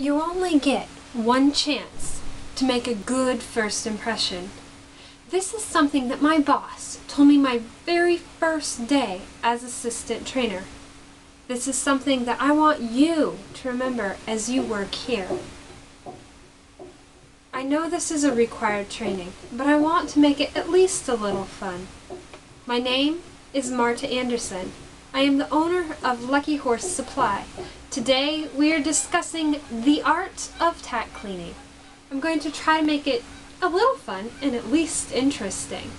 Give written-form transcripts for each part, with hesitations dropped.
You only get one chance to make a good first impression. This is something that my boss told me my very first day as assistant trainer. This is something that I want you to remember as you work here. I know this is a required training, but I want to make it at least a little fun. My name is Marta Anderson. I am the owner of Lucky Horse Supply. Today we are discussing the art of tack cleaning. I'm going to try to make it a little fun and at least interesting.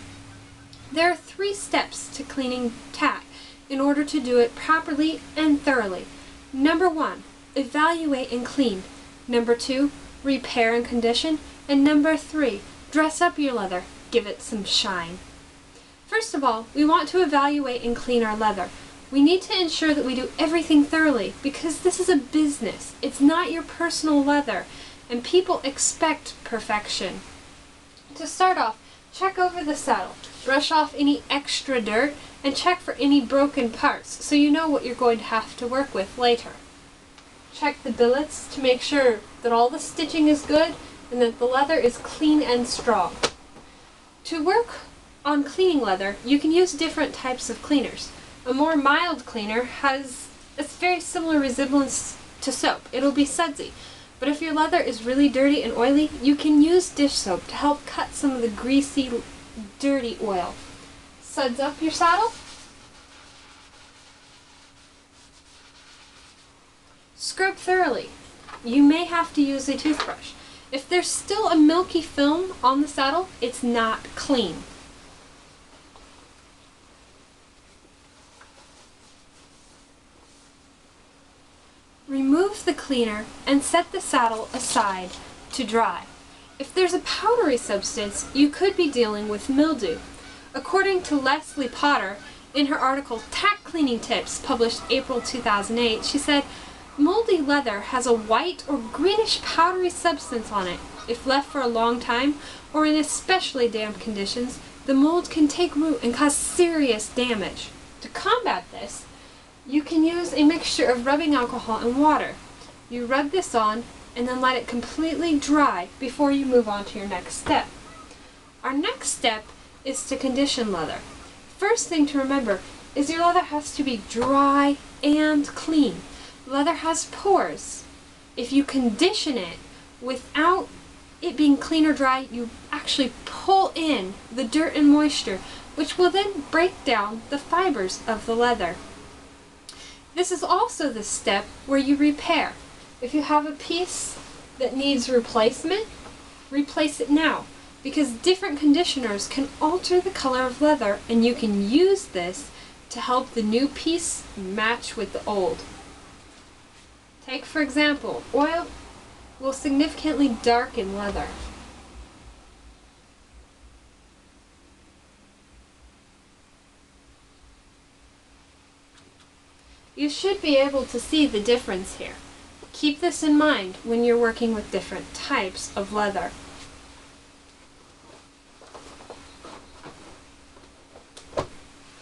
There are 3 steps to cleaning tack in order to do it properly and thoroughly. Number 1, evaluate and clean. Number 2, repair and condition. And number 3, dress up your leather, give it some shine. First of all, we want to evaluate and clean our leather. We need to ensure that we do everything thoroughly because this is a business. It's not your personal leather, and people expect perfection. To start off, check over the saddle, brush off any extra dirt, and check for any broken parts so you know what you're going to have to work with later. Check the billets to make sure that all the stitching is good and that the leather is clean and strong. To work on cleaning leather, you can use different types of cleaners. A more mild cleaner has a very similar resemblance to soap. It'll be sudsy. But if your leather is really dirty and oily, you can use dish soap to help cut some of the greasy, dirty oil. Suds up your saddle. Scrub thoroughly. You may have to use a toothbrush. If there's still a milky film on the saddle, it's not clean. Remove the cleaner and set the saddle aside to dry. If there's a powdery substance, you could be dealing with mildew. According to Leslie Potter, in her article Tack Cleaning Tips, published April 2008, she said, moldy leather has a white or greenish powdery substance on it. If left for a long time, or in especially damp conditions, the mold can take root and cause serious damage. To combat this, you can use a mixture of rubbing alcohol and water. You rub this on and then let it completely dry before you move on to your next step. Our next step is to condition leather. First thing to remember is your leather has to be dry and clean. Leather has pores. If you condition it without it being clean or dry, you actually pull in the dirt and moisture, which will then break down the fibers of the leather. This is also the step where you repair. If you have a piece that needs replacement, replace it now, because different conditioners can alter the color of leather, and you can use this to help the new piece match with the old. Take, for example, oil will significantly darken leather. You should be able to see the difference here. Keep this in mind when you're working with different types of leather.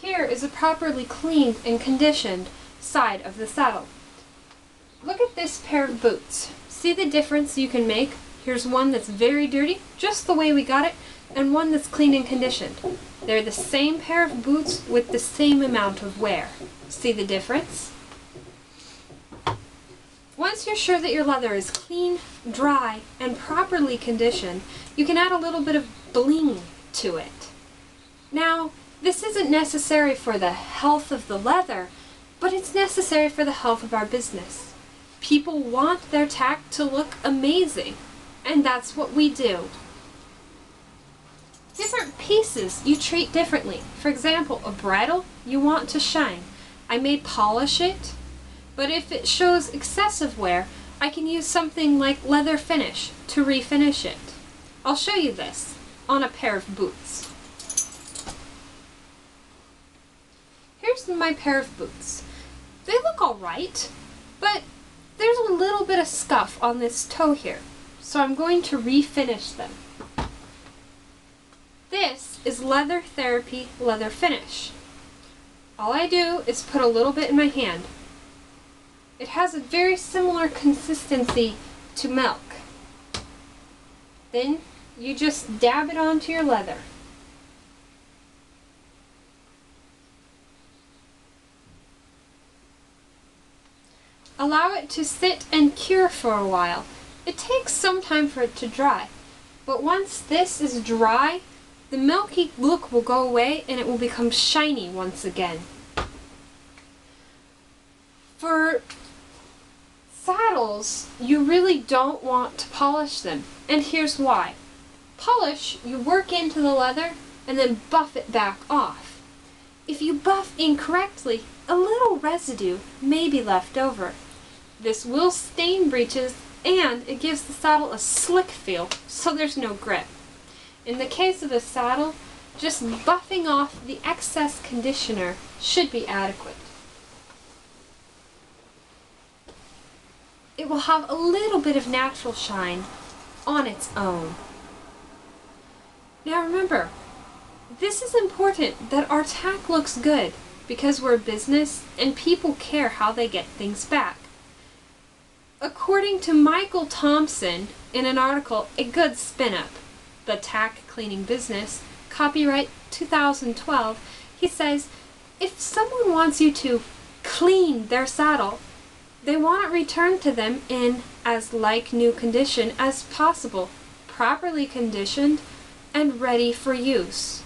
Here is a properly cleaned and conditioned side of the saddle. Look at this pair of boots. See the difference you can make? Here's one that's very dirty, just the way we got it, and one that's clean and conditioned. They're the same pair of boots with the same amount of wear. See the difference? Once you're sure that your leather is clean, dry, and properly conditioned, you can add a little bit of bling to it. Now, this isn't necessary for the health of the leather, but it's necessary for the health of our business. People want their tack to look amazing, and that's what we do. Different pieces you treat differently. For example, a bridle, you want to shine. I may polish it, but if it shows excessive wear, I can use something like leather finish to refinish it. I'll show you this on a pair of boots. Here's my pair of boots. They look alright, but there's a little bit of scuff on this toe here, so I'm going to refinish them. This is Leather Therapy Leather Finish. All I do is put a little bit in my hand. It has a very similar consistency to milk. Then you just dab it onto your leather. Allow it to sit and cure for a while. It takes some time for it to dry, but once this is dry, the milky look will go away and it will become shiny once again. For saddles, you really don't want to polish them, and here's why. Polish, you work into the leather and then buff it back off. If you buff incorrectly, a little residue may be left over. This will stain breeches and it gives the saddle a slick feel, so there's no grip. In the case of a saddle, just buffing off the excess conditioner should be adequate. It will have a little bit of natural shine on its own. Now remember, this is important that our tack looks good because we're a business and people care how they get things back. According to Michael Thompson in an article, A Good Spin-Up, The Tack Cleaning Business, copyright 2012, he says, if someone wants you to clean their saddle, they want it returned to them in as like new condition as possible, properly conditioned and ready for use.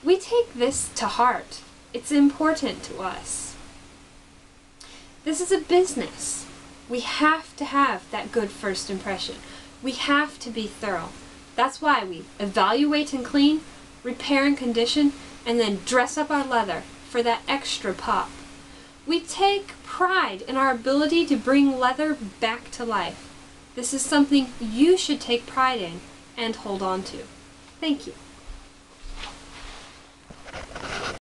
We take this to heart. It's important to us. This is a business. We have to have that good first impression. We have to be thorough. That's why we evaluate and clean, repair and condition, and then dress up our leather for that extra pop. We take pride in our ability to bring leather back to life. This is something you should take pride in and hold on to. Thank you.